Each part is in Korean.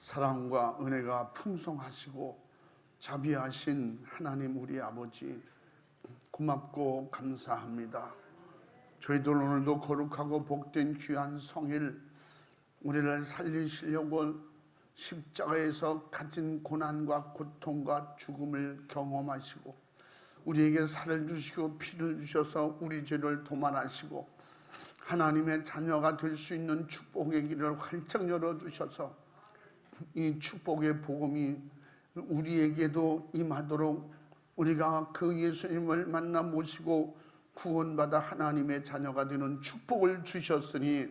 사랑과 은혜가 풍성하시고 자비하신 하나님 우리 아버지, 고맙고 감사합니다. 저희들 오늘도 거룩하고 복된 귀한 성일, 우리를 살리시려고 십자가에서 가진 고난과 고통과 죽음을 경험하시고 우리에게 살을 주시고 피를 주셔서 우리 죄를 도말하시고 하나님의 자녀가 될 수 있는 축복의 길을 활짝 열어주셔서 이 축복의 복음이 우리에게도 임하도록 우리가 그 예수님을 만나 모시고 구원받아 하나님의 자녀가 되는 축복을 주셨으니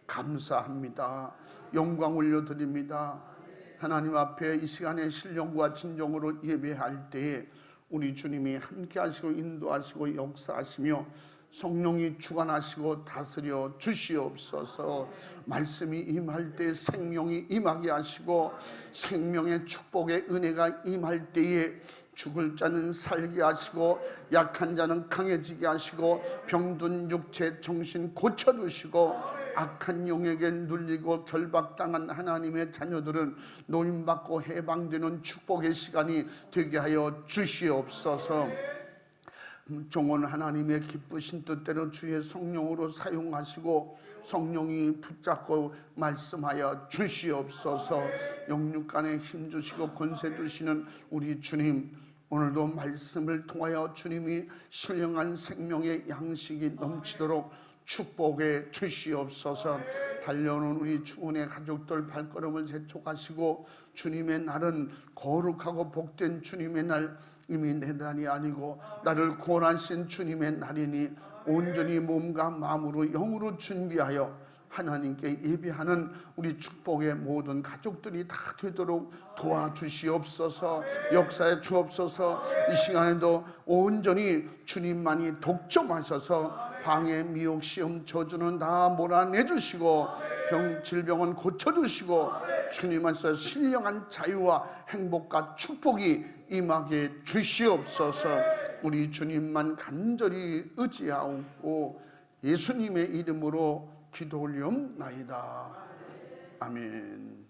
감사합니다. 영광 올려드립니다. 하나님 앞에 이 시간에 신령과 진정으로 예배할 때에 우리 주님이 함께 하시고 인도하시고 역사하시며 성령이 주관하시고 다스려 주시옵소서. 말씀이 임할 때 생명이 임하게 하시고 생명의 축복의 은혜가 임할 때에 죽을 자는 살게 하시고 약한 자는 강해지게 하시고 병든 육체 정신 고쳐주시고 악한 영에게 눌리고 결박당한 하나님의 자녀들은 노임받고 해방되는 축복의 시간이 되게 하여 주시옵소서. 종은 하나님의 기쁘신 뜻대로 주의 성령으로 사용하시고 성령이 붙잡고 말씀하여 주시옵소서. 영육간에 힘주시고 권세 주시는 우리 주님, 오늘도 말씀을 통하여 주님이 신령한 생명의 양식이 넘치도록 축복해 주시옵소서. 달려오는 우리 주은의 가족들 발걸음을 재촉하시고 주님의 날은 거룩하고 복된 주님의 날, 이미 내 날이 아니고 나를 구원하신 주님의 날이니 온전히 몸과 마음으로 영으로 준비하여 하나님께 예배하는 우리 축복의 모든 가족들이 다 되도록 도와주시옵소서. 역사에 주옵소서. 이 시간에도 온전히 주님만이 독점하셔서 방해, 미혹, 시험, 저주는 다 몰아내주시고 질병은 고쳐주시고 주님 안에서 신령한 자유와 행복과 축복이 임하게 주시옵소서. 우리 주님만 간절히 의지하고 예수님의 이름으로 기도 올리옵나이다. 아멘.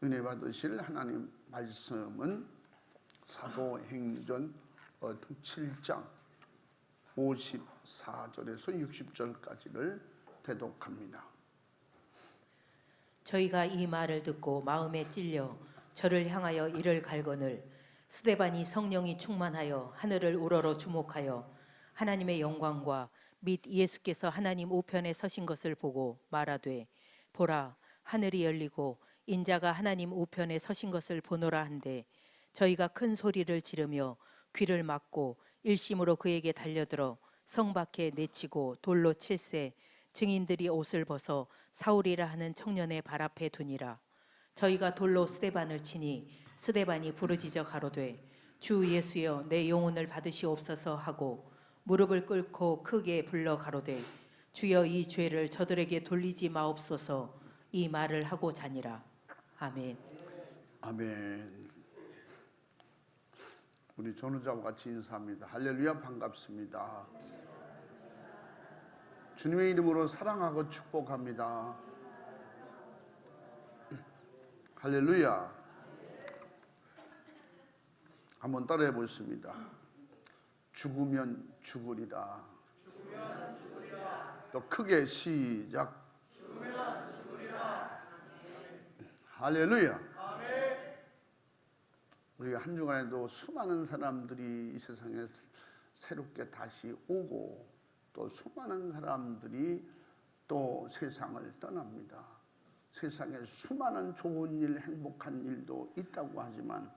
은혜 받으실 하나님 말씀은 사도행전 7장 54절에서 60절까지를 대독합니다. 저희가 이 말을 듣고 마음에 찔려 저를 향하여 이를 갈거늘 스데반이 성령이 충만하여 하늘을 우러러 주목하여 하나님의 영광과 및 예수께서 하나님 우편에 서신 것을 보고 말하되 보라 하늘이 열리고 인자가 하나님 우편에 서신 것을 보노라 한데 저희가 큰 소리를 지르며 귀를 막고 일심으로 그에게 달려들어 성 밖에 내치고 돌로 칠세 증인들이 옷을 벗어 사울이라 하는 청년의 발 앞에 두니라. 저희가 돌로 스데반을 치니 스데반이 부르짖어 가로되 주 예수여 내 영혼을 받으시옵소서 하고 무릎을 꿇고 크게 불러 가로되 주여 이 죄를 저들에게 돌리지 마옵소서. 이 말을 하고 자니라. 아멘. 아멘. 우리 전우자와 같이 인사합니다. 할렐루야, 반갑습니다. 주님의 이름으로 사랑하고 축복합니다. 할렐루야. 한번 따라해 보겠습니다. 죽으면 죽으리라. 또 크게 시작. 할렐루야. 우리가 한 주간에도 수많은 사람들이 이 세상에 새롭게 다시 오고 또 수많은 사람들이 또 세상을 떠납니다. 세상에 수많은 좋은 일, 행복한 일도 있다고 하지만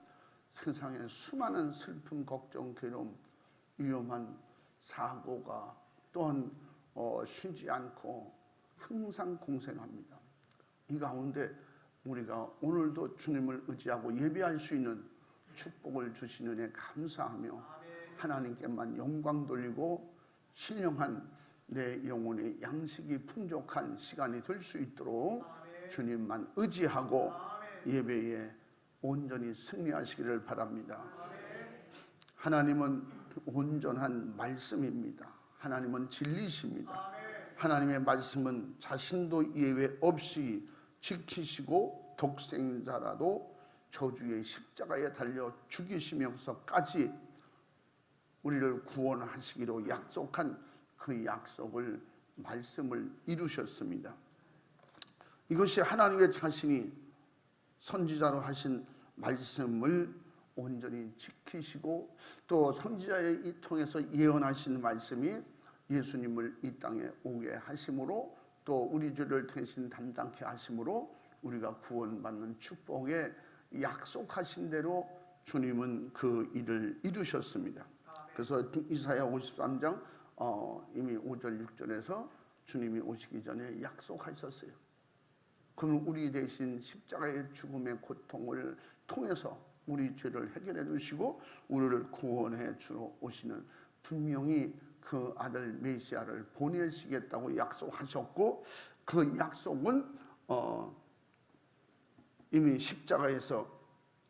세상에 수많은 슬픔, 걱정, 괴로움, 위험한 사고가 또한 쉬지 않고 항상 공생합니다. 이 가운데 우리가 오늘도 주님을 의지하고 예배할 수 있는 축복을 주시는 애 감사하며 하나님께만 영광 돌리고 신령한 내 영혼의 양식이 풍족한 시간이 될 수 있도록 주님만 의지하고 예배에 온전히 승리하시기를 바랍니다. 하나님은 온전한 말씀입니다. 하나님은 진리십니다. 하나님의 말씀은 자신도 예외 없이 지키시고 독생자라도 저주의 십자가에 달려 죽이시면서까지 우리를 구원하시기로 약속한 그 약속을 말씀을 이루셨습니다. 이것이 하나님의 자신이 선지자로 하신 말씀을 온전히 지키시고 또 선지자의 통해서 예언하신 말씀이 예수님을 이 땅에 오게 하심으로 또 우리 죄를 대신 담당케 하심으로 우리가 구원받는 축복에 약속하신 대로 주님은 그 일을 이루셨습니다. 그래서 이사야 53장 이미 5절 6절에서 주님이 오시기 전에 약속하셨어요. 그럼 우리 대신 십자가의 죽음의 고통을 통해서 우리 죄를 해결해 주시고 우리를 구원해 주러 오시는 분명히 그 아들 메시아를 보내시겠다고 약속하셨고 그 약속은 이미 십자가에서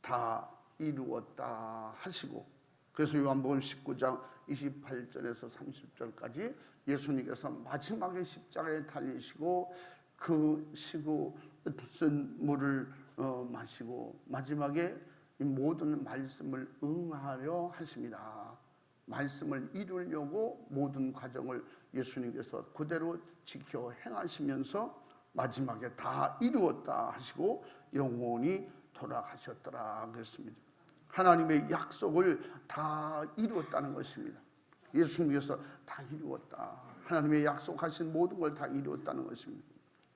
다 이루었다 하시고 그래서 요한복음 19장 28절에서 30절까지 예수님께서 마지막에 십자가에 달리시고 그 시고 쓴 물을 마시고 마지막에 이 모든 말씀을 응하려 하십니다. 말씀을 이루려고 모든 과정을 예수님께서 그대로 지켜 행하시면서 마지막에 다 이루었다 하시고 영원히 돌아가셨더라 그랬습니다. 하나님의 약속을 다 이루었다는 것입니다. 예수님께서 다 이루었다. 하나님의 약속하신 모든 걸 다 이루었다는 것입니다.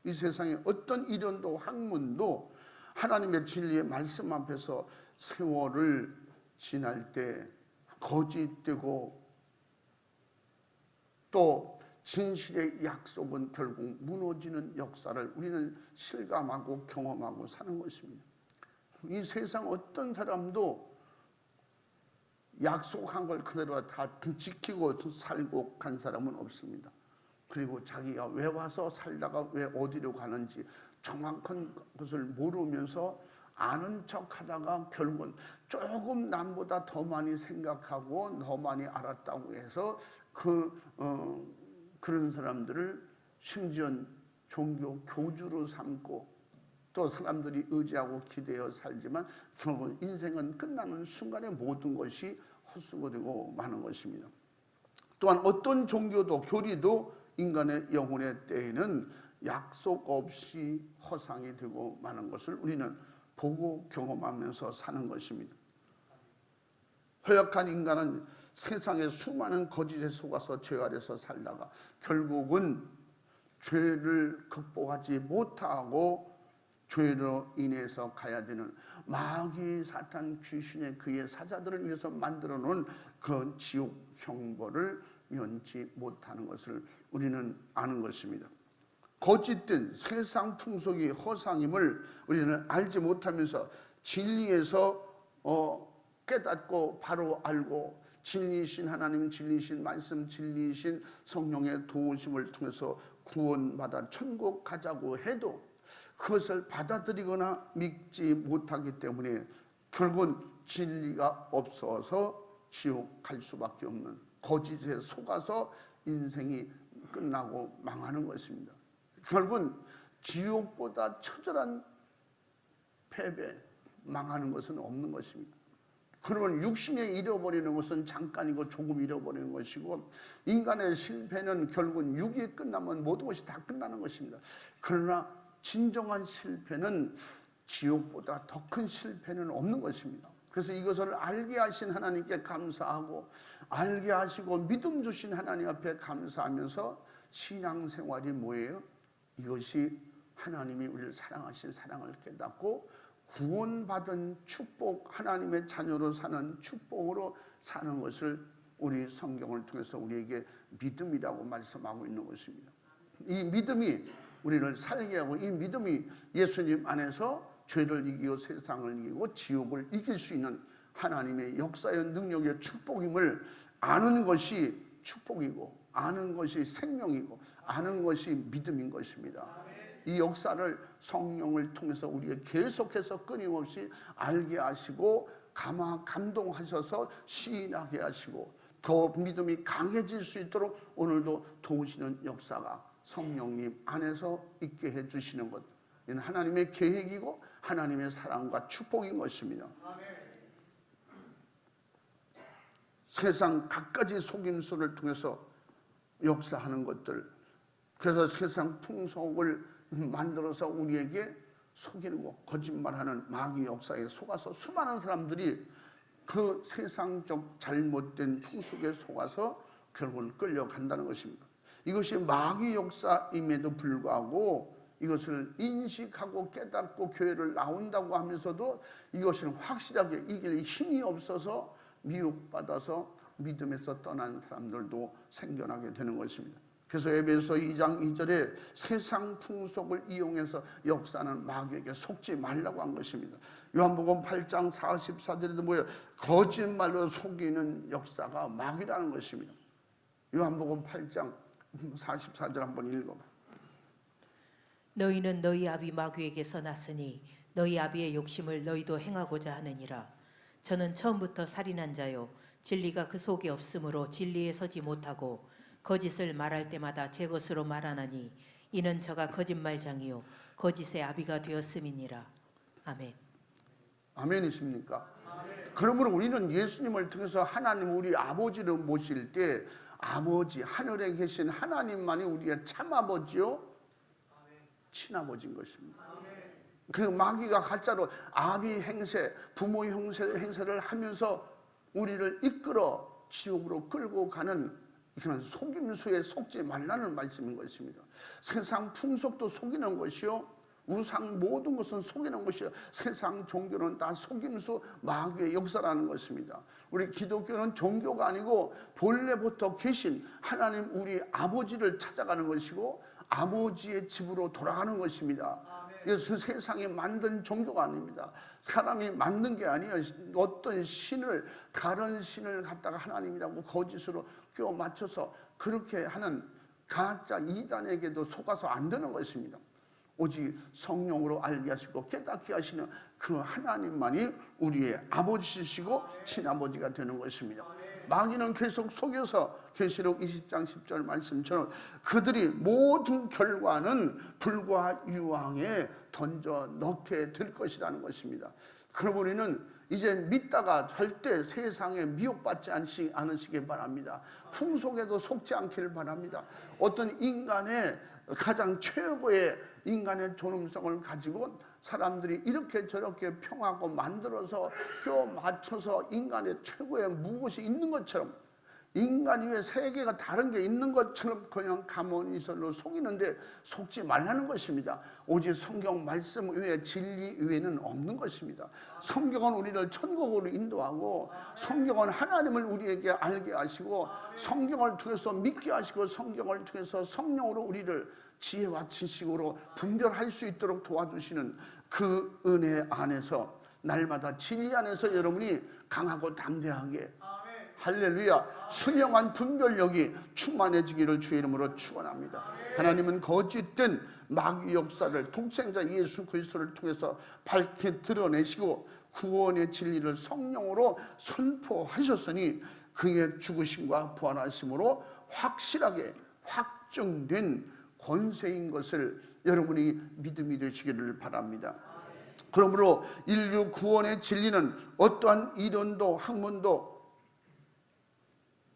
이 세상에 어떤 이론도 학문도 하나님의 진리의 말씀 앞에서 세월을 지날 때 거짓되고 또 진실의 약속은 결국 무너지는 역사를 우리는 실감하고 경험하고 사는 것입니다. 이 세상 어떤 사람도 약속한 걸 그대로 다 지키고 살고 간 사람은 없습니다. 그리고 자기가 왜 와서 살다가 왜 어디로 가는지 정확한 것을 모르면서 아는 척 하다가 결국은 조금 남보다 더 많이 생각하고 더 많이 알았다고 해서 그런 사람들을 심지어 종교 교주로 삼고 또 사람들이 의지하고 기대어 살지만 결국은 인생은 끝나는 순간에 모든 것이 헛수고 되고 마는 것입니다. 또한 어떤 종교도 교리도 인간의 영혼의 때에는 약속 없이 허상이 되고 마는 것을 우리는 보고 경험하면서 사는 것입니다. 허약한 인간은 세상의 수많은 거짓에 속아서 죄 아래서 살다가 결국은 죄를 극복하지 못하고 죄로 인해서 가야 되는 마귀 사탄 귀신의 그의 사자들을 위해서 만들어 놓은 그 지옥 형벌을 면치 못하는 것을 우리는 아는 것입니다. 거짓된 세상 풍속이 허상임을 우리는 알지 못하면서 진리에서 깨닫고 바로 알고 진리이신 하나님, 진리이신 말씀, 진리이신 성령의 도우심을 통해서 구원받아 천국 가자고 해도 그것을 받아들이거나 믿지 못하기 때문에 결국은 진리가 없어서 지옥 갈 수밖에 없는 거짓에 속아서 인생이 끝나고 망하는 것입니다. 결국은 지옥보다 처절한 패배, 망하는 것은 없는 것입니다. 그러면 육신에 잃어버리는 것은 잠깐이고 조금 잃어버리는 것이고 인간의 실패는 결국은 육이 끝나면 모든 것이 다 끝나는 것입니다. 그러나 진정한 실패는 지옥보다 더 큰 실패는 없는 것입니다. 그래서 이것을 알게 하신 하나님께 감사하고 알게 하시고 믿음 주신 하나님 앞에 감사하면서 신앙생활이 뭐예요? 이것이 하나님이 우리를 사랑하신 사랑을 깨닫고 구원받은 축복, 하나님의 자녀로 사는 축복으로 사는 것을 우리 성경을 통해서 우리에게 믿음이라고 말씀하고 있는 것입니다. 이 믿음이 우리를 살게 하고 이 믿음이 예수님 안에서 죄를 이기고 세상을 이기고 지옥을 이길 수 있는 하나님의 역사의 능력의 축복임을 아는 것이 축복이고 아는 것이 생명이고 아는 것이 믿음인 것입니다. 이 역사를 성령을 통해서 우리가 계속해서 끊임없이 알게 하시고 감동하셔서 시인하게 하시고 더 믿음이 강해질 수 있도록 오늘도 도우시는 역사가 성령님 안에서 있게 해주시는 것, 이는 하나님의 계획이고 하나님의 사랑과 축복인 것입니다. 세상 갖가지 속임수를 통해서 역사하는 것들, 그래서 세상 풍속을 만들어서 우리에게 속이고 거짓말하는 마귀 역사에 속아서 수많은 사람들이 그 세상적 잘못된 풍속에 속아서 결국은 끌려간다는 것입니다. 이것이 마귀 역사임에도 불구하고 이것을 인식하고 깨닫고 교회를 나온다고 하면서도 이것을 확실하게 이길 힘이 없어서 미혹받아서 믿음에서 떠난 사람들도 생겨나게 되는 것입니다. 그래서 에베소 2장 2절에 세상 풍속을 이용해서 역사하는 마귀에게 속지 말라고 한 것입니다. 요한복음 8장 44절에도 뭐예요? 거짓말로 속이는 역사가 마귀라는 것입니다. 요한복음 8장 44절 한번 읽어봐. 너희는 너희 아비 마귀에게서 났으니 너희 아비의 욕심을 너희도 행하고자 하느니라. 저는 처음부터 살인한 자요 진리가 그 속에 없으므로 진리에 서지 못하고 거짓을 말할 때마다 제 것으로 말하나니 이는 저가 거짓말장이요 거짓의 아비가 되었음이니라. 아멘. 아멘이십니까? 아멘. 그러므로 우리는 예수님을 통해서 하나님 우리 아버지를 모실 때 아버지 하늘에 계신 하나님만이 우리의 참아버지요 친아버지인 것입니다. 그 마귀가 가짜로 아비 행세, 부모 행세를 하면서 우리를 이끌어 지옥으로 끌고 가는 이런 속임수에 속지 말라는 말씀인 것입니다. 세상 풍속도 속이는 것이요 우상 모든 것은 속이는 것이요 세상 종교는 다 속임수 마귀의 역사라는 것입니다. 우리 기독교는 종교가 아니고 본래부터 계신 하나님 우리 아버지를 찾아가는 것이고 아버지의 집으로 돌아가는 것입니다. 이것은 세상이 만든 종교가 아닙니다. 사람이 만든 게 아니에요. 어떤 신을 다른 신을 갖다가 하나님이라고 거짓으로 껴 맞춰서 그렇게 하는 가짜 이단에게도 속아서 안 되는 것입니다. 오직 성령으로 알게 하시고 깨닫게 하시는 그 하나님만이 우리의 아버지시고 친아버지가 되는 것입니다. 마귀는 계속 속여서 계시록 20장 10절 말씀처럼 그들이 모든 결과는 불과 유황에 던져 넣게 될 것이라는 것입니다. 그럼 우리는 이제 믿다가 절대 세상에 미혹받지 않으시길 바랍니다. 풍속에도 속지 않기를 바랍니다. 어떤 인간의 가장 최고의 인간의 존엄성을 가지고 사람들이 이렇게 저렇게 평하고 만들어서 껴 맞춰서 인간의 최고의 무엇이 있는 것처럼 인간 위에 세계가 다른 게 있는 것처럼 그냥 가문이설로 속이는데 속지 말라는 것입니다. 오직 성경 말씀 외에 진리 외에는 없는 것입니다. 성경은 우리를 천국으로 인도하고 성경은 하나님을 우리에게 알게 하시고 성경을 통해서 믿게 하시고 성경을 통해서 성령으로 우리를 지혜와 지식으로 분별할 수 있도록 도와주시는 그 은혜 안에서 날마다 진리 안에서 여러분이 강하고 담대하게 할렐루야 신령한 분별력이 충만해지기를 주의 이름으로 축원합니다. 하나님은 거짓된 마귀 역사를 독생자 예수 그리스도를 통해서 밝게 드러내시고 구원의 진리를 성령으로 선포하셨으니 그의 죽으심과 부활하심으로 확실하게 확정된 권세인 것을 여러분이 믿음이 되시기를 바랍니다. 그러므로 인류 구원의 진리는 어떠한 이론도 학문도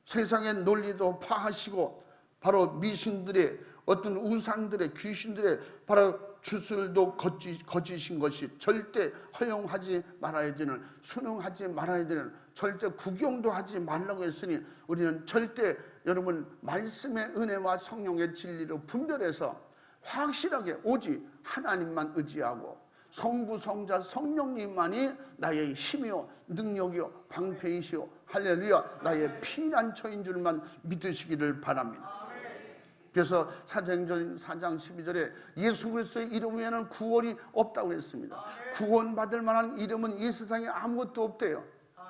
세상의 논리도 파하시고 바로 미신들의 어떤 우상들의 귀신들의 바로 주술도 거짓인 것이 절대 허용하지 말아야 되는 순응하지 말아야 되는 절대 구경도 하지 말라고 했으니 우리는 절대 여러분 말씀의 은혜와 성령의 진리로 분별해서 확실하게 오직 하나님만 의지하고 성부 성자 성령님만이 나의 힘이요 능력이요 방패이시요 할렐루야 나의 피난처인 줄만 믿으시기를 바랍니다. 그래서 사도행전 4장 12절에 예수 그리스도의 이름 외에는 구원이 없다고 했습니다. 구원받을 만한 이름은 이 세상에 아무것도 없대요.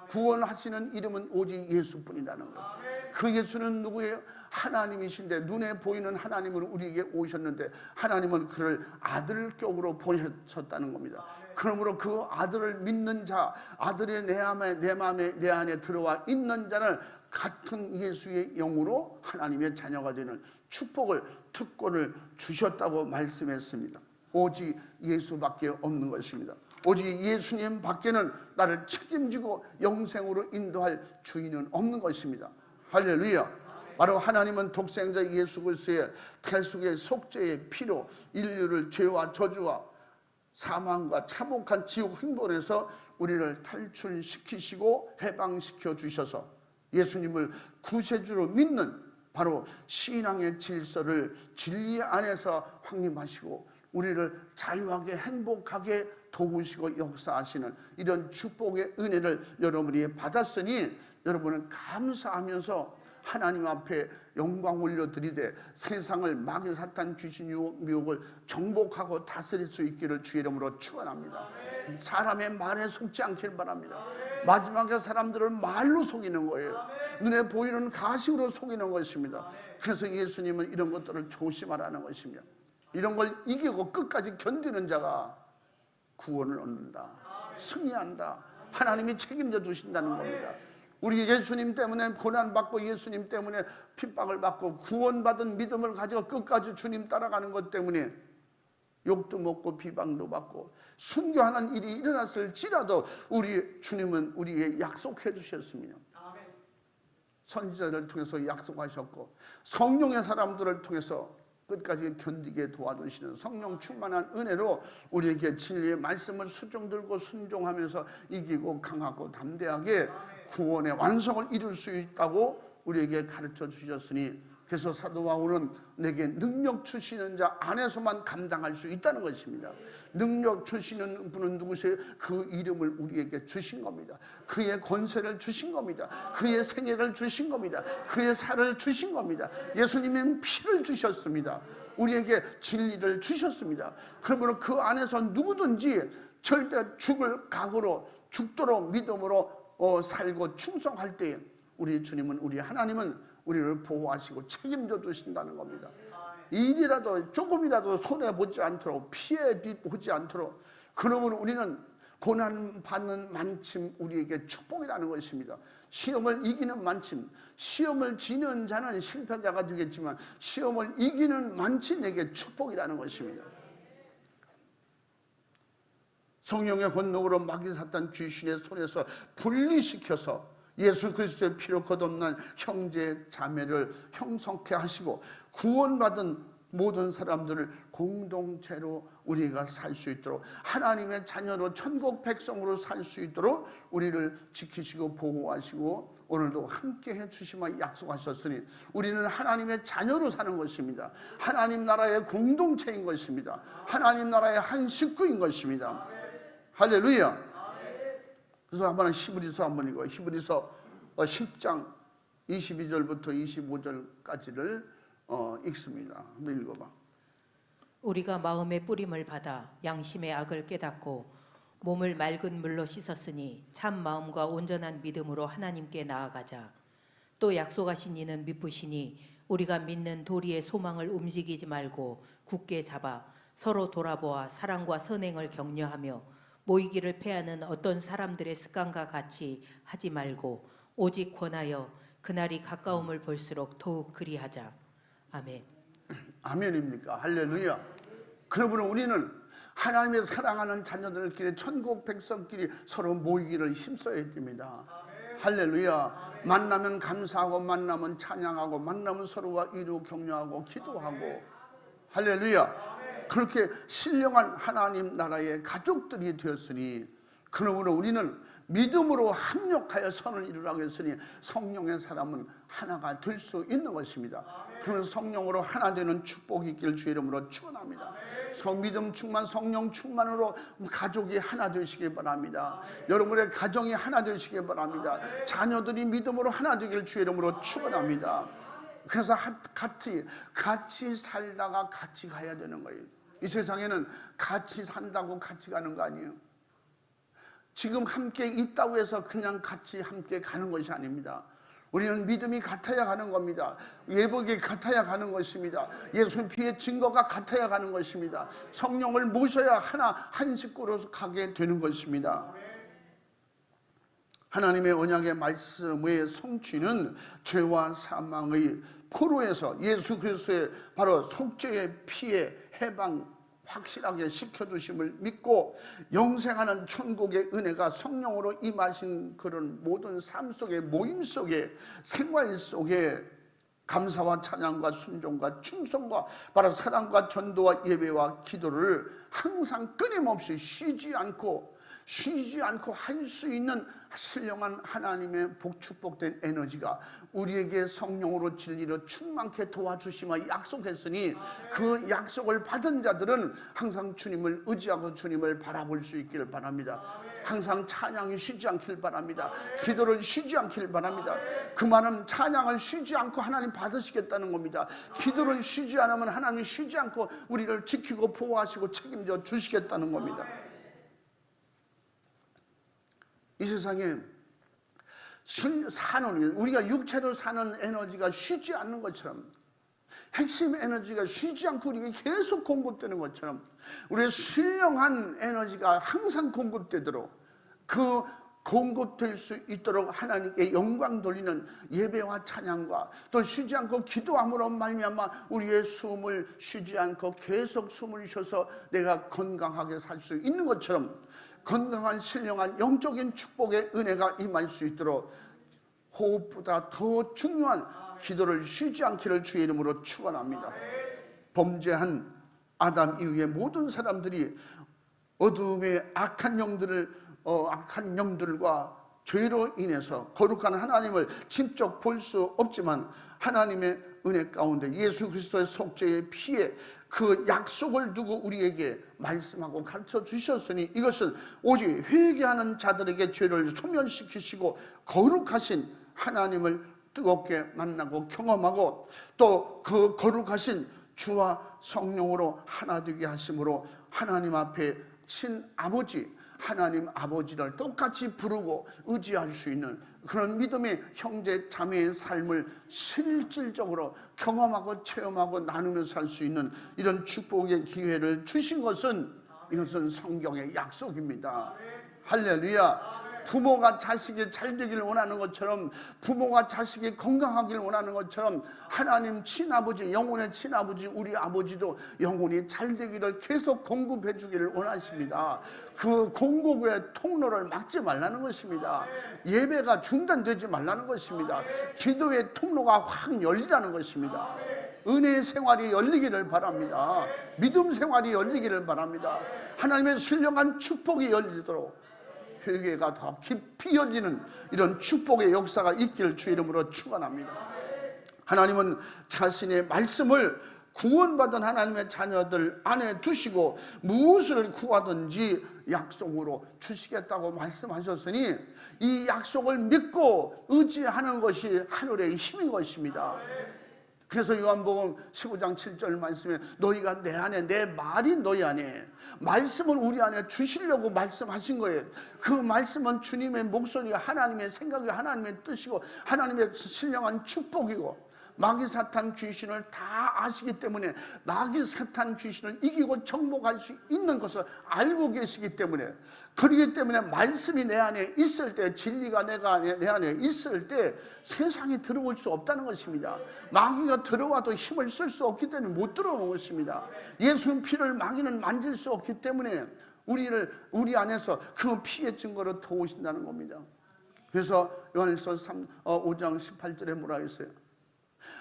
구원하시는 이름은 오직 예수뿐이라는 거예요. 그 예수는 누구예요? 하나님이신데 눈에 보이는 하나님으로 우리에게 오셨는데 하나님은 그를 아들격으로 보내셨다는 겁니다. 그러므로 그 아들을 믿는 자, 아들의 내 마음에 내 안에 들어와 있는 자는 같은 예수의 영으로 하나님의 자녀가 되는 축복을 특권을 주셨다고 말씀했습니다. 오직 예수밖에 없는 것입니다. 오직 예수님 밖에는 나를 책임지고 영생으로 인도할 주인은 없는 것입니다. 할렐루야. 바로 하나님은 독생자 예수 그리스도의 태속의 속죄의 피로 인류를 죄와 저주와 사망과 참혹한 지옥 흥벌에서 우리를 탈출시키시고 해방시켜 주셔서 예수님을 구세주로 믿는 바로 신앙의 질서를 진리 안에서 확립하시고 우리를 자유하게 행복하게 도우시고 역사하시는 이런 축복의 은혜를 여러분이 받았으니 여러분은 감사하면서 하나님 앞에 영광 올려드리되 세상을 마귀 사탄 귀신 유혹을 정복하고 다스릴 수 있기를 주의 이름으로 축원합니다. 사람의 말에 속지 않길 바랍니다. 마지막에 사람들을 말로 속이는 거예요. 눈에 보이는 가식으로 속이는 것입니다. 그래서 예수님은 이런 것들을 조심하라는 것입니다. 이런 걸 이기고 끝까지 견디는 자가 구원을 얻는다, 승리한다, 하나님이 책임져 주신다는 겁니다. 우리 예수님 때문에 고난받고 예수님 때문에 핍박을 받고 구원받은 믿음을 가지고 끝까지 주님 따라가는 것 때문에 욕도 먹고 비방도 받고 순교하는 일이 일어났을지라도 우리 주님은 우리에게 약속해 주셨습니다. 선지자를 통해서 약속하셨고 성령의 사람들을 통해서 끝까지 견디게 도와주시는 성령 충만한 은혜로 우리에게 진리의 말씀을 수종 들고 순종하면서 이기고 강하고 담대하게 구원의 완성을 이룰 수 있다고 우리에게 가르쳐 주셨으니 그래서 사도 바울은 내게 능력 주시는 자 안에서만 감당할 수 있다는 것입니다. 능력 주시는 분은 누구세요? 그 이름을 우리에게 주신 겁니다. 그의 권세를 주신 겁니다. 그의 생애를 주신 겁니다. 그의 살을 주신 겁니다. 예수님은 피를 주셨습니다. 우리에게 진리를 주셨습니다. 그러므로 그 안에서 누구든지 절대 죽을 각오로 죽도록 믿음으로 살고 충성할 때에 우리 주님은 우리 하나님은 우리를 보호하시고 책임져 주신다는 겁니다. 일이라도 조금이라도 손해보지 않도록 피해 보지 않도록 그러므로 우리는 고난받는 만침 우리에게 축복이라는 것입니다. 시험을 이기는 만침, 시험을 지는 자는 실패자가 되겠지만 시험을 이기는 만치 내게 축복이라는 것입니다. 성령의 권능으로 마귀 사탄 귀신의 손에서 분리시켜서 예수 그리스도의 피로 거듭난 형제 자매를 형성케 하시고 구원받은 모든 사람들을 공동체로 우리가 살 수 있도록 하나님의 자녀로 천국 백성으로 살 수 있도록 우리를 지키시고 보호하시고 오늘도 함께 해주시마 약속하셨으니 우리는 하나님의 자녀로 사는 것입니다. 하나님 나라의 공동체인 것입니다. 하나님 나라의 한 식구인 것입니다. 할렐루야. 그래서 한번 히브리서 한번 읽어요. 히브리서 10장 22절부터 25절까지를 읽습니다. 한번 읽어봐. 우리가 마음의 뿌림을 받아 양심의 악을 깨닫고 몸을 맑은 물로 씻었으니 참 마음과 온전한 믿음으로 하나님께 나아가자. 또 약속하신 이는 미쁘시니 우리가 믿는 도리의 소망을 움직이지 말고 굳게 잡아 서로 돌아보아 사랑과 선행을 격려하며 모이기를 패하는 어떤 사람들의 습관과 같이 하지 말고 오직 권하여 그날이 가까움을 볼수록 더욱 그리하자. 아멘. 아멘입니까? 할렐루야. 그러므로 우리는 하나님의 사랑하는 자녀들끼리 천국 백성끼리 서로 모이기를 힘써야 됩니다. 할렐루야. 만나면 감사하고 만나면 찬양하고 만나면 서로가 위로 격려하고 기도하고 할렐루야. 그렇게 신령한 하나님 나라의 가족들이 되었으니 그러므로 우리는 믿음으로 합력하여 선을 이루라고 했으니 성령의 사람은 하나가 될 수 있는 것입니다. 그러면 성령으로 하나 되는 축복이 있길 주의 이름으로 축원합니다. 믿음 충만 성령 충만으로 가족이 하나 되시기 바랍니다. 여러분의 가정이 하나 되시기 바랍니다. 자녀들이 믿음으로 하나 되길 주의 이름으로 축원합니다. 그래서 같이 살다가 같이 가야 되는 거예요. 이 세상에는 같이 산다고 같이 가는 거 아니에요. 지금 함께 있다고 해서 그냥 같이 함께 가는 것이 아닙니다. 우리는 믿음이 같아야 가는 겁니다. 예복이 같아야 가는 것입니다. 예수 피의 증거가 같아야 가는 것입니다. 성령을 모셔야 한 식구로 가게 되는 것입니다. 하나님의 언약의 말씀의 성취는 죄와 사망의 포로에서 예수 그리스도의 바로 속죄의 피의 해방 확실하게 시켜주심을 믿고 영생하는 천국의 은혜가 성령으로 임하신 그런 모든 삶 속에, 모임 속에, 생활 속에 감사와 찬양과 순종과 충성과 바로 사랑과 전도와 예배와 기도를 항상 끊임없이 쉬지 않고 할 수 있는 신령한 하나님의 축복된 에너지가 우리에게 성령으로 진리로 충만케 도와주시며 약속했으니 그 약속을 받은 자들은 항상 주님을 의지하고 주님을 바라볼 수 있기를 바랍니다. 항상 찬양이 쉬지 않길 바랍니다. 기도를 쉬지 않길 바랍니다. 그 말은 찬양을 쉬지 않고 하나님 받으시겠다는 겁니다. 기도를 쉬지 않으면 하나님이 쉬지 않고 우리를 지키고 보호하시고 책임져 주시겠다는 겁니다. 이 세상에 사는, 우리가 육체로 사는 에너지가 쉬지 않는 것처럼, 핵심 에너지가 쉬지 않고 우리에게 계속 공급되는 것처럼, 우리의 신령한 에너지가 항상 공급되도록, 그 공급될 수 있도록 하나님께 영광 돌리는 예배와 찬양과 또 쉬지 않고 기도함으로 말미암아 우리의 숨을 쉬지 않고 계속 숨을 쉬어서 내가 건강하게 살 수 있는 것처럼, 건강한 신령한 영적인 축복의 은혜가 임할 수 있도록 호흡보다 더 중요한 기도를 쉬지 않기를 주의 이름으로 축원합니다. 범죄한 아담 이후의 모든 사람들이 어둠의 악한 영들과 죄로 인해서 거룩한 하나님을 직접 볼 수 없지만 하나님의 은혜 가운데 예수 그리스도의 속죄의 피에 그 약속을 두고 우리에게 말씀하고 가르쳐 주셨으니 이것은 오직 회개하는 자들에게 죄를 소멸시키시고 거룩하신 하나님을 뜨겁게 만나고 경험하고 또 그 거룩하신 주와 성령으로 하나 되게 하심으로 하나님 앞에 친아버지, 하나님 아버지를 똑같이 부르고 의지할 수 있는 그런 믿음의 형제 자매의 삶을 실질적으로 경험하고 체험하고 나누면서 살 수 있는 이런 축복의 기회를 주신 것은 이것은 성경의 약속입니다. 할렐루야. 부모가 자식이 잘 되기를 원하는 것처럼, 부모가 자식이 건강하기를 원하는 것처럼 하나님 친아버지, 영혼의 친아버지, 우리 아버지도 영혼이 잘 되기를 계속 공급해 주기를 원하십니다. 그 공급의 통로를 막지 말라는 것입니다. 예배가 중단되지 말라는 것입니다. 기도의 통로가 확 열리라는 것입니다. 은혜의 생활이 열리기를 바랍니다. 믿음 생활이 열리기를 바랍니다. 하나님의 신령한 축복이 열리도록 회개가 더 깊이 열리는 이런 축복의 역사가 있기를 주의 이름으로 축원합니다. 하나님은 자신의 말씀을 구원받은 하나님의 자녀들 안에 두시고 무엇을 구하든지 약속으로 주시겠다고 말씀하셨으니 이 약속을 믿고 의지하는 것이 하늘의 힘인 것입니다. 그래서 요한복음 15장 7절 말씀에 너희가 내 안에, 내 말이 너희 안에, 말씀을 우리 안에 주시려고 말씀하신 거예요. 그 말씀은 주님의 목소리가 하나님의 생각이 하나님의 뜻이고 하나님의 신령한 축복이고 마귀 사탄 귀신을 다 아시기 때문에 마귀 사탄 귀신을 이기고 정복할 수 있는 것을 알고 계시기 때문에, 그렇기 때문에 말씀이 내 안에 있을 때, 진리가 내 안에 있을 때 세상이 들어올 수 없다는 것입니다. 마귀가 들어와도 힘을 쓸 수 없기 때문에 못 들어오는 것입니다. 예수의 피를 마귀는 만질 수 없기 때문에 우리 안에서 그 피의 증거로 도우신다는 겁니다. 그래서 요한일서 5장 18절에 뭐라 했어요?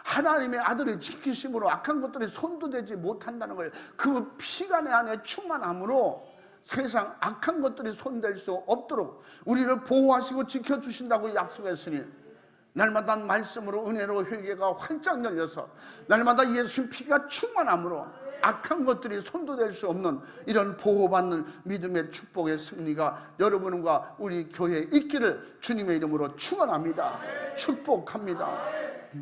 하나님의 아들의 지키심으로 악한 것들이 손도 대지 못한다는 거예요. 그 피가 내 안에 충만함으로 세상 악한 것들이 손댈 수 없도록 우리를 보호하시고 지켜주신다고 약속했으니 날마다 말씀으로 은혜로 회개가 활짝 열려서 날마다 예수 피가 충만함으로 악한 것들이 손도 댈 수 없는 이런 보호받는 믿음의 축복의 승리가 여러분과 우리 교회에 있기를 주님의 이름으로 축원합니다. 축복합니다.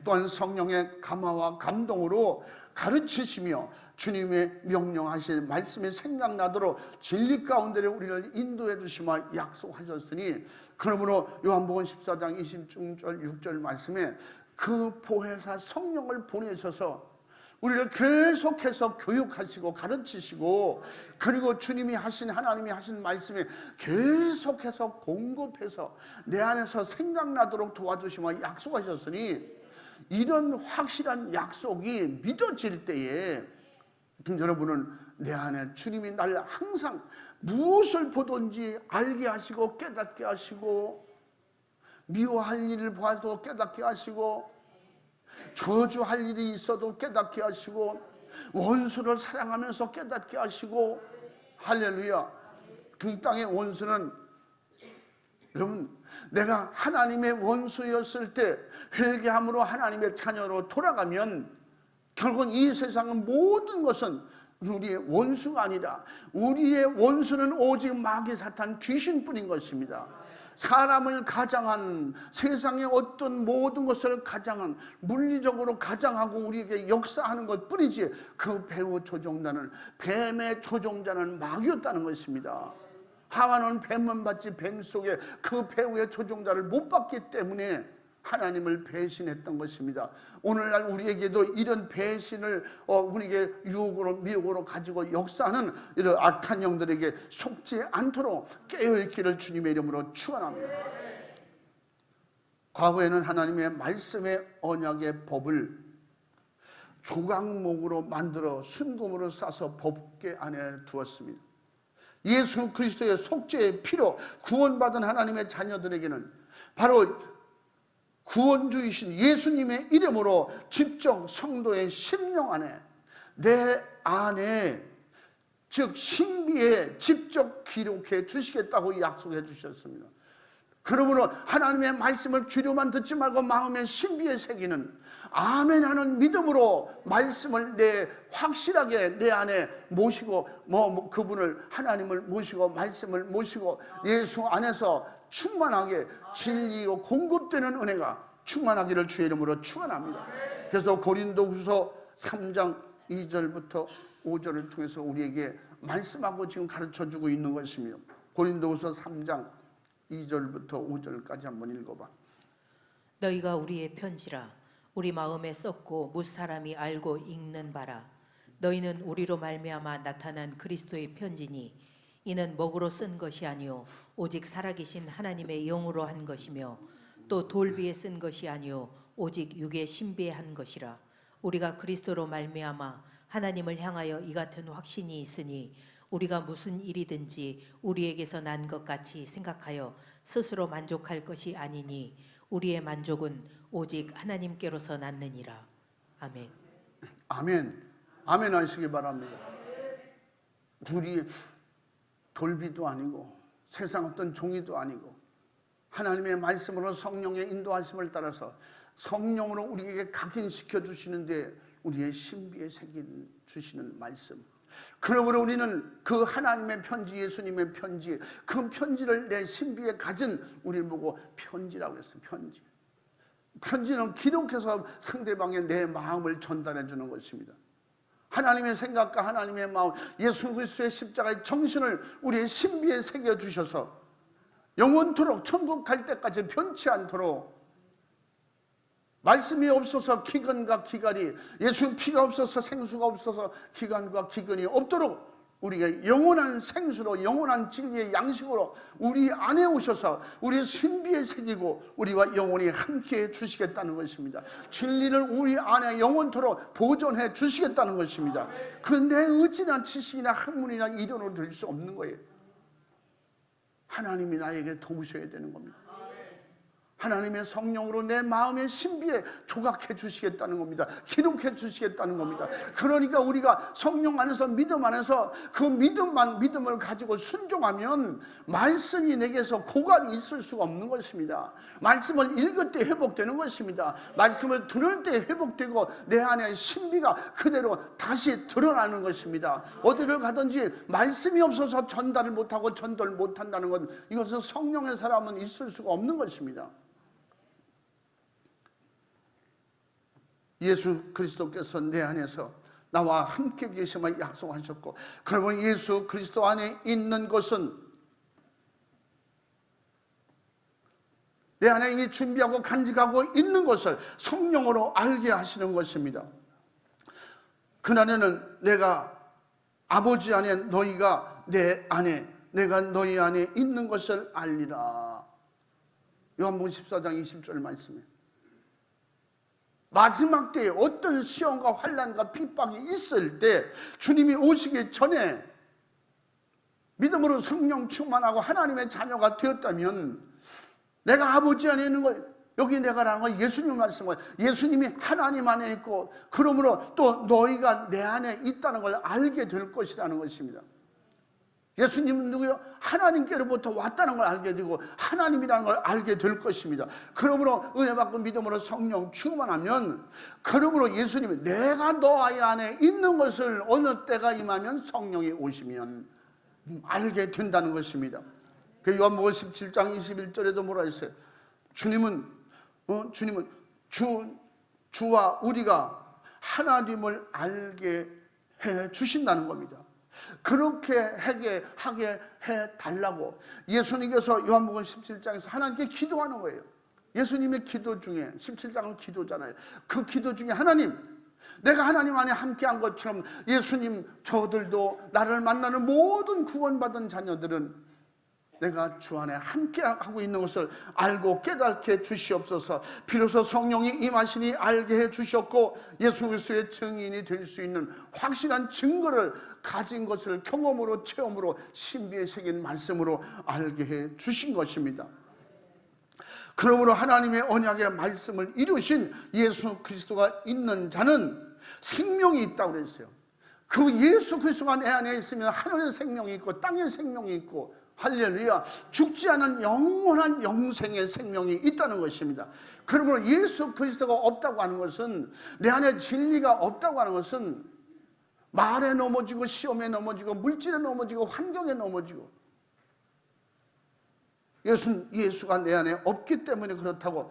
또한 성령의 감화와 감동으로 가르치시며 주님의 명령하신 말씀이 생각나도록 진리 가운데를 우리를 인도해 주시며 약속하셨으니, 그러므로 요한복음 14장 26절 6절 말씀에 그 보혜사 성령을 보내셔서 우리를 계속해서 교육하시고 가르치시고, 그리고 주님이 하신, 하나님이 하신 말씀에 계속해서 공급해서 내 안에서 생각나도록 도와주시며 약속하셨으니, 이런 확실한 약속이 믿어질 때에 여러분은 내 안에 주님이 날 항상 무엇을 보든지 알게 하시고 깨닫게 하시고, 미워할 일을 보아도 깨닫게 하시고, 저주할 일이 있어도 깨닫게 하시고, 원수를 사랑하면서 깨닫게 하시고, 할렐루야. 그 땅의 원수는, 여러분, 내가 하나님의 원수였을 때 회개함으로 하나님의 자녀로 돌아가면 결국 이 세상은 모든 것은 우리의 원수가 아니라 우리의 원수는 오직 마귀 사탄 귀신뿐인 것입니다. 사람을 가장한, 세상의 어떤 모든 것을 가장한, 물리적으로 가장하고 우리에게 역사하는 것 뿐이지, 그 배후 조종자는, 뱀의 조종자는 마귀였다는 것입니다. 하와는 뱀만 봤지 뱀 속에 그 배후의 조종자를 못 봤기 때문에 하나님을 배신했던 것입니다. 오늘날 우리에게도 이런 배신을 우리에게 유혹으로 미혹으로 가지고 역사하는 이런 악한 영들에게 속지 않도록 깨어있기를 주님의 이름으로 축원합니다. 과거에는 하나님의 말씀의 언약의 법을 조각목으로 만들어 순금으로 싸서 법궤 안에 두었습니다. 예수 그리스도의 속죄의 피로 구원받은 하나님의 자녀들에게는 바로 구원주이신 예수님의 이름으로 직접 성도의 심령 안에, 내 안에, 즉 신비에 직접 기록해 주시겠다고 약속해 주셨습니다. 그러므로 하나님의 말씀을 귀로만 듣지 말고 마음의 신비에 새기는 아멘 하는 믿음으로 말씀을 확실하게 내 안에 모시고, 그분을, 하나님을 모시고 말씀을 모시고 예수 안에서 충만하게 진리로 공급되는 은혜가 충만하기를 주의 이름으로 축원합니다. 그래서 고린도후서 3장 2절부터 5절을 통해서 우리에게 말씀하고 지금 가르쳐주고 있는 것이며, 고린도후서 3장 2절부터 5절까지 한번 읽어봐. 너희가 우리의 편지라 우리 마음에 썼고 무사람이 알고 읽는 바라. 너희는 우리로 말미암아 나타난 그리스도의 편지니 이는 먹으로 쓴 것이 아니요 오직 살아계신 하나님의 영으로 한 것이며, 또 돌비에 쓴 것이 아니요 오직 육의 신비에 한 것이라. 우리가 그리스도로 말미암아 하나님을 향하여 이 같은 확신이 있으니 우리가 무슨 일이든지 우리에게서 난 것 같이 생각하여 스스로 만족할 것이 아니니 우리의 만족은 오직 하나님께로서 났느니라. 아멘. 아멘. 아멘 하시기 바랍니다. 우리 돌비도 아니고 세상 어떤 종이도 아니고 하나님의 말씀으로 성령의 인도하심을 따라서 성령으로 우리에게 각인시켜 주시는데 우리의 신비에 새긴 주시는 말씀. 그러므로 우리는 그 하나님의 편지, 예수님의 편지, 그 편지를 내 신비에 가진 우리를 보고 편지라고 했어요. 편지. 편지는 기록해서 상대방의 내 마음을 전달해 주는 것입니다. 하나님의 생각과 하나님의 마음, 예수 그리스도의 십자가의 정신을 우리의 신비에 새겨 주셔서 영원토록 천국 갈 때까지 변치 않도록, 말씀이 없어서 기근과 기갈이, 예수 피가 없어서 생수가 없어서 기간과 기근이 없도록 우리가 영원한 생수로, 영원한 진리의 양식으로 우리 안에 오셔서 우리 신비에 새기고 우리와 영원히 함께 주시겠다는 것입니다. 진리를 우리 안에 영원토록 보존해 주시겠다는 것입니다. 그 내 의지나 지식이나 학문이나 이론으로 될 수 없는 거예요. 하나님이 나에게 도우셔야 되는 겁니다. 하나님의 성령으로 내 마음의 신비에 조각해 주시겠다는 겁니다. 기록해 주시겠다는 겁니다. 그러니까 우리가 성령 안에서, 믿음 안에서 그 믿음을 가지고 순종하면 말씀이 내게서 고갈이 있을 수가 없는 것입니다. 말씀을 읽을 때 회복되는 것입니다. 말씀을 들을 때 회복되고 내 안에 신비가 그대로 다시 드러나는 것입니다. 어디를 가든지 말씀이 없어서 전달을 못하고 전달 못한다는 건, 이것은 성령의 사람은 있을 수가 없는 것입니다. 예수 그리스도께서 내 안에서 나와 함께 계심을 약속하셨고, 그러면 예수 그리스도 안에 있는 것은 내 안에 이미 준비하고 간직하고 있는 것을 성령으로 알게 하시는 것입니다. 그날에는 내가 아버지 안에, 너희가 내 안에, 내가 너희 안에 있는 것을 알리라. 요한복음 14장 20절 말씀이에요. 마지막 때에 어떤 시험과 환난과 핍박이 있을 때 주님이 오시기 전에 믿음으로 성령 충만하고 하나님의 자녀가 되었다면 내가 아버지 안에 있는 거, 여기 내가라는 건 예수님 말씀을, 예수님이 하나님 안에 있고 그러므로 또 너희가 내 안에 있다는 걸 알게 될 것이라는 것입니다. 예수님은 누구요? 하나님께로부터 왔다는 걸 알게 되고 하나님이라는 걸 알게 될 것입니다. 그러므로 은혜 받고 믿음으로 성령 충만하면, 그러므로 예수님이 내가 너 안에 있는 것을 어느 때가 임하면 성령이 오시면 알게 된다는 것입니다. 그 요한복음 17장 21절에도 뭐라 했어요? 주님은 주와 우리가 하나님을 알게 해 주신다는 겁니다. 그렇게 하게 해달라고 예수님께서 요한복음 17장에서 하나님께 기도하는 거예요. 예수님의 기도 중에 17장은 기도잖아요. 그 기도 중에 하나님, 내가 하나님 안에 함께한 것처럼 예수님 저들도 나를 만나는 모든 구원받은 자녀들은 내가 주 안에 함께하고 있는 것을 알고 깨닫게 해 주시옵소서. 비로소 성령이 임하시니 알게 해 주셨고 예수 그리스도의 증인이 될 수 있는 확실한 증거를 가진 것을 경험으로 체험으로 신비에 새긴 말씀으로 알게 해 주신 것입니다. 그러므로 하나님의 언약의 말씀을 이루신 예수 그리스도가 있는 자는 생명이 있다고 그랬어요. 그 예수 그리스도가 내 안에 있으면 하늘의 생명이 있고 땅의 생명이 있고, 할렐루야, 죽지 않은 영원한 영생의 생명이 있다는 것입니다. 그러므로 예수 그리스도가 없다고 하는 것은, 내 안에 진리가 없다고 하는 것은 말에 넘어지고 시험에 넘어지고 물질에 넘어지고 환경에 넘어지고, 예수가 내 안에 없기 때문에 그렇다고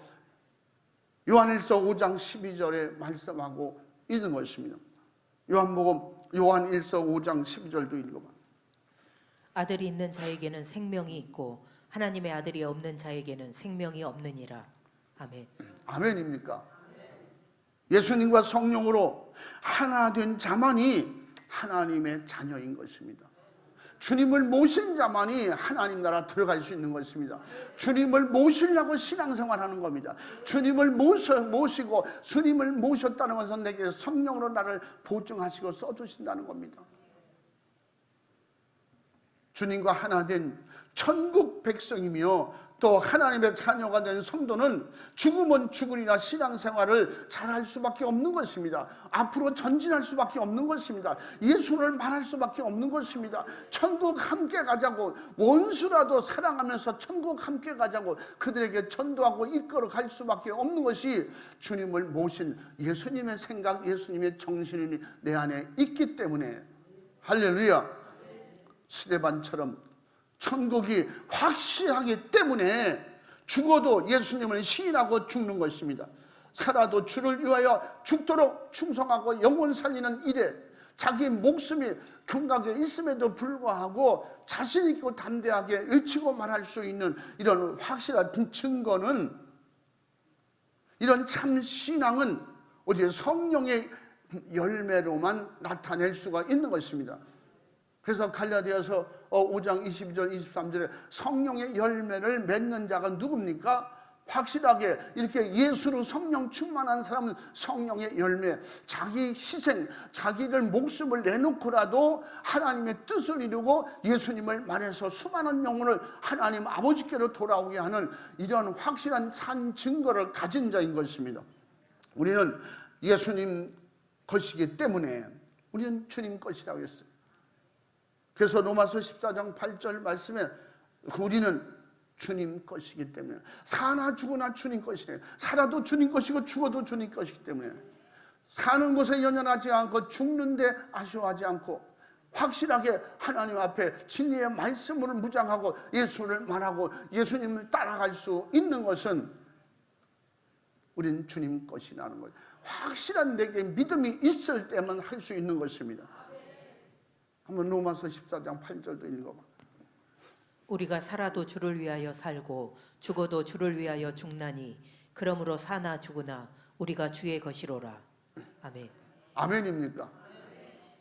요한일서 5장 12절에 말씀하고 있는 것입니다. 요한일서 5장 12절도 읽어봐. 아들이 있는 자에게는 생명이 있고 하나님의 아들이 없는 자에게는 생명이 없느니라. 아멘. 아멘입니까? 예수님과 성령으로 하나 된 자만이 하나님의 자녀인 것입니다. 주님을 모신 자만이 하나님 나라 들어갈 수 있는 것입니다. 주님을 모시려고 신앙생활하는 겁니다. 주님을 모시고 주님을 모셨다는 것은 내게 성령으로 나를 보증하시고 써주신다는 겁니다. 주님과 하나 된 천국 백성이며 또 하나님의 자녀가 된 성도는 죽으면 죽으리라 신앙생활을 잘할 수밖에 없는 것입니다. 앞으로 전진할 수밖에 없는 것입니다. 예수를 말할 수밖에 없는 것입니다. 천국 함께 가자고, 원수라도 사랑하면서 천국 함께 가자고 그들에게 전도하고 이끌어 갈 수밖에 없는 것이 주님을 모신 예수님의 생각, 예수님의 정신이 내 안에 있기 때문에, 할렐루야, 스데반처럼 천국이 확실하기 때문에 죽어도 예수님을 시인하고 죽는 것입니다. 살아도 주를 위하여 죽도록 충성하고 영혼 살리는 일에 자기 목숨이 경각에 있음에도 불구하고 자신 있고 담대하게 외치고 말할 수 있는 이런 확실한 증거는, 이런 참 신앙은 오직 성령의 열매로만 나타낼 수가 있는 것입니다. 그래서 갈라디아서 5장 22절 23절에 성령의 열매를 맺는 자가 누굽니까? 확실하게 이렇게 예수로 성령 충만한 사람은 성령의 열매, 자기 희생, 자기를 목숨을 내놓고라도 하나님의 뜻을 이루고 예수님을 말해서 수많은 영혼을 하나님 아버지께로 돌아오게 하는 이런 확실한 산 증거를 가진 자인 것입니다. 우리는 예수님 것이기 때문에 우리는 주님 것이라고 했어요. 그래서 로마서 14장 8절 말씀에 우리는 주님 것이기 때문에, 사나 죽으나 주님 것이래. 살아도 주님 것이고 죽어도 주님 것이기 때문에 사는 것에 연연하지 않고 죽는데 아쉬워하지 않고 확실하게 하나님 앞에 진리의 말씀을 무장하고 예수를 말하고 예수님을 따라갈 수 있는 것은 우리는 주님 것이라는 거예요. 확실한 내게 믿음이 있을 때만 할 수 있는 것입니다. 한번 로마서 14장 8절도 읽어봐. 우리가 살아도 주를 위하여 살고 죽어도 주를 위하여 죽나니 그러므로 사나 죽으나 우리가 주의 것이로라. 아멘. 아멘입니까?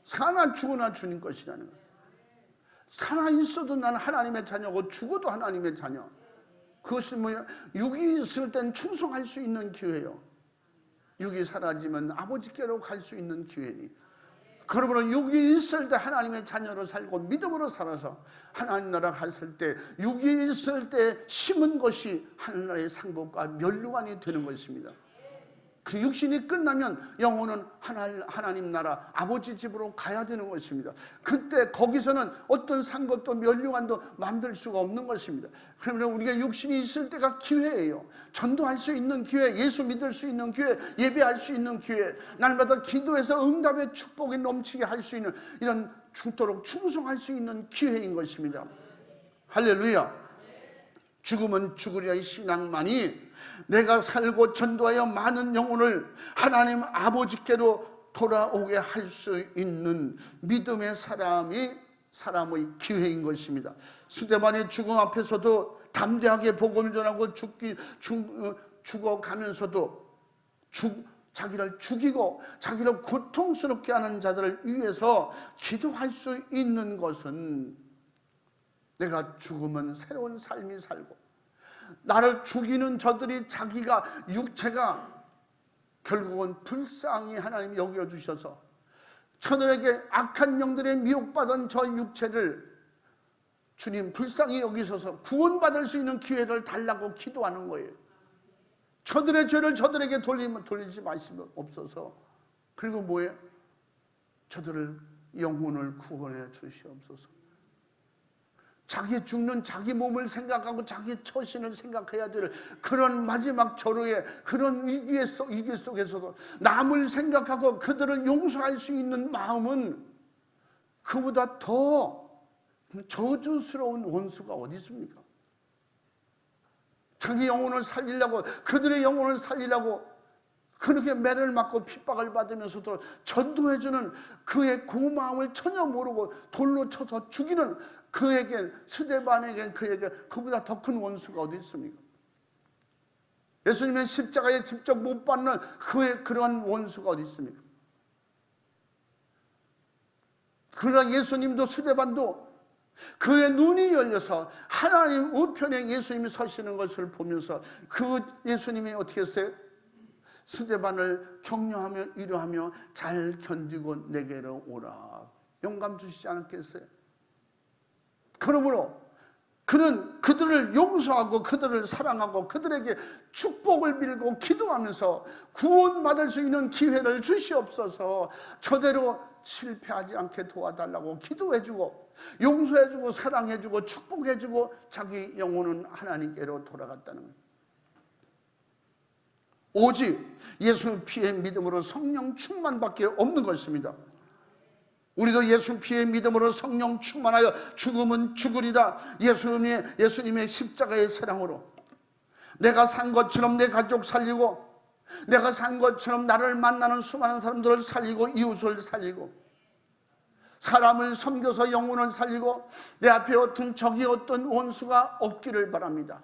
사나 죽으나 주님 것이라는 거예요. 살아 있어도 나는 하나님의 자녀고 죽어도 하나님의 자녀. 그것이 뭐냐? 육이 있을 땐 충성할 수 있는 기회예요. 육이 사라지면 아버지께로 갈 수 있는 기회니, 그러므로 육이 있을 때 하나님의 자녀로 살고 믿음으로 살아서 하나님 나라 갔을 때 육이 있을 때 심은 것이 하늘나라의 상급과 면류관이 되는 것입니다. 그 육신이 끝나면 영혼은 하나님 나라 아버지 집으로 가야 되는 것입니다. 그때 거기서는 어떤 상급도 면류관도 만들 수가 없는 것입니다. 그러면 우리가 육신이 있을 때가 기회예요. 전도할 수 있는 기회, 예수 믿을 수 있는 기회, 예배할 수 있는 기회, 날마다 기도해서 응답의 축복이 넘치게 할 수 있는, 이런 죽도록 충성할 수 있는 기회인 것입니다. 할렐루야. 죽으면 죽으리라의 신앙만이 내가 살고 전도하여 많은 영혼을 하나님 아버지께로 돌아오게 할 수 있는 믿음의 사람의 기회인 것입니다. 스데반의 죽음 앞에서도 담대하게 복음을 전하고 죽어가면서도 자기를 죽이고 자기를 고통스럽게 하는 자들을 위해서 기도할 수 있는 것은, 내가 죽으면 새로운 삶이 살고, 나를 죽이는 저들이 자기가 육체가 결국은 불쌍히 하나님 여겨주셔서 저들에게 악한 영들의 미혹받은 저 육체를 주님 불쌍히 여기셔서 구원받을 수 있는 기회를 달라고 기도하는 거예요. 저들의 죄를 저들에게 돌리지 마시옵소서. 그리고 뭐예요? 저들을 영혼을 구원해 주시옵소서. 자기 죽는 자기 몸을 생각하고 자기 처신을 생각해야 될 그런 마지막 절호의 그런 위기 속에서도 남을 생각하고 그들을 용서할 수 있는 마음은 그보다 더 저주스러운 원수가 어디 있습니까? 자기 영혼을 살리려고, 그들의 영혼을 살리려고 그렇게 매를 맞고 핍박을 받으면서도 전도해주는 그의 고마움을 전혀 모르고 돌로 쳐서 죽이는 그에게, 스데반에게, 그보다 더 큰 원수가 어디 있습니까? 예수님의 십자가에 직접 못 받는 그의 그러한 원수가 어디 있습니까? 그러나 예수님도 스데반도 그의 눈이 열려서 하나님 우편에 예수님이 서시는 것을 보면서 그 예수님이 어떻게 했어요? 스데반을 격려하며 위로하며 잘 견디고 내게로 오라, 영감 주시지 않았겠어요? 그러므로 그는 그들을 용서하고 그들을 사랑하고 그들에게 축복을 빌고 기도하면서 구원받을 수 있는 기회를 주시옵소서, 저대로 실패하지 않게 도와달라고 기도해주고 용서해주고 사랑해주고 축복해주고 자기 영혼은 하나님께로 돌아갔다는 거예요. 오직 예수 피의 믿음으로 성령 충만밖에 없는 것입니다. 우리도 예수 피의 믿음으로 성령 충만하여 죽으면 죽으리라, 예수님의 십자가의 사랑으로 내가 산 것처럼 내 가족 살리고, 내가 산 것처럼 나를 만나는 수많은 사람들을 살리고, 이웃을 살리고, 사람을 섬겨서 영혼을 살리고, 내 앞에 어떤 적이 어떤 원수가 없기를 바랍니다.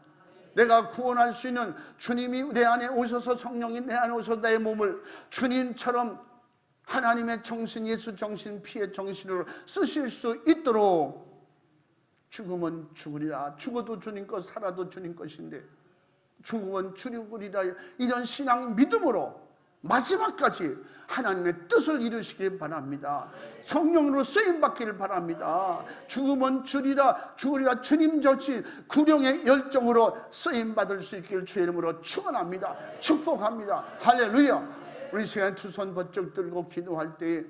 내가 구원할 수 있는 주님이 내 안에 오셔서, 성령이 내 안에 오셔서 내 몸을 주님처럼 하나님의 정신, 예수 정신, 피의 정신으로 쓰실 수 있도록, 죽으면 죽으리라, 죽어도 주님 것, 살아도 주님 것인데 죽으면 죽으리라, 이런 신앙 믿음으로 마지막까지 하나님의 뜻을 이루시기 바랍니다. 성령으로 쓰임받기를 바랍니다. 죽으면 죽으리라 주님 저지 구령의 열정으로 쓰임받을 수 있기를 주의 이름으로 축원합니다. 축복합니다. 할렐루야. 우리 시간 두 손 번쩍 들고 기도할 때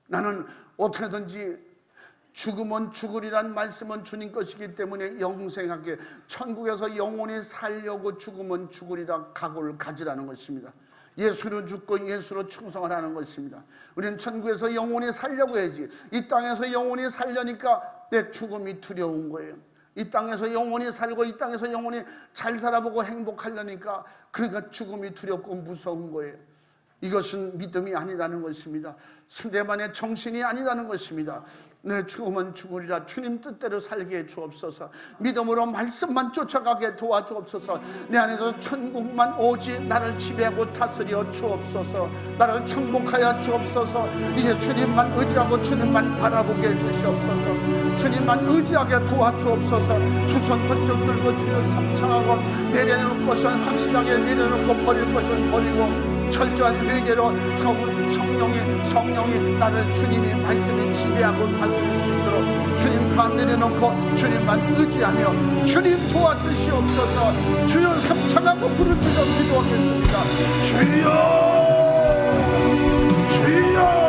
나는 어떻게든지 죽으면 죽으리란 말씀은 주님 것이기 때문에 영생하게 천국에서 영원히 살려고 죽으면 죽으리라 각오를 가지라는 것입니다. 예수로 죽고 예수로 충성하라는 것입니다. 우리는 천국에서 영원히 살려고 해야지, 이 땅에서 영원히 살려니까 내 죽음이 두려운 거예요. 이 땅에서 영원히 살고 이 땅에서 영원히 잘 살아보고 행복하려니까 그러니까 죽음이 두렵고 무서운 거예요. 이것은 믿음이 아니라는 것입니다. 스데반의 정신이 아니라는 것입니다. 내 죽으면 죽으리라, 주님 뜻대로 살게 해 주옵소서. 믿음으로 말씀만 쫓아가게 도와주옵소서. 내 안에서 천국만 오직 나를 지배하고 다스려 주옵소서. 나를 정복하여 주옵소서. 이제 주님만 의지하고 주님만 바라보게 해 주시옵소서. 주님만 의지하게 도와주옵소서. 두 손 번쩍 들고 주여 삼창하고 내려놓을 것은 확실하게 내려놓고 버릴 것은 버리고 철저한 회개로 더욱 성령이 나를 주님의 말씀이 지배하고 다스릴 수 있도록 주님 다 내려놓고 주님만 의지하며 주님 도와주시옵소서. 주여 삼창하고 부르짖어 기도하겠습니다. 주여 주여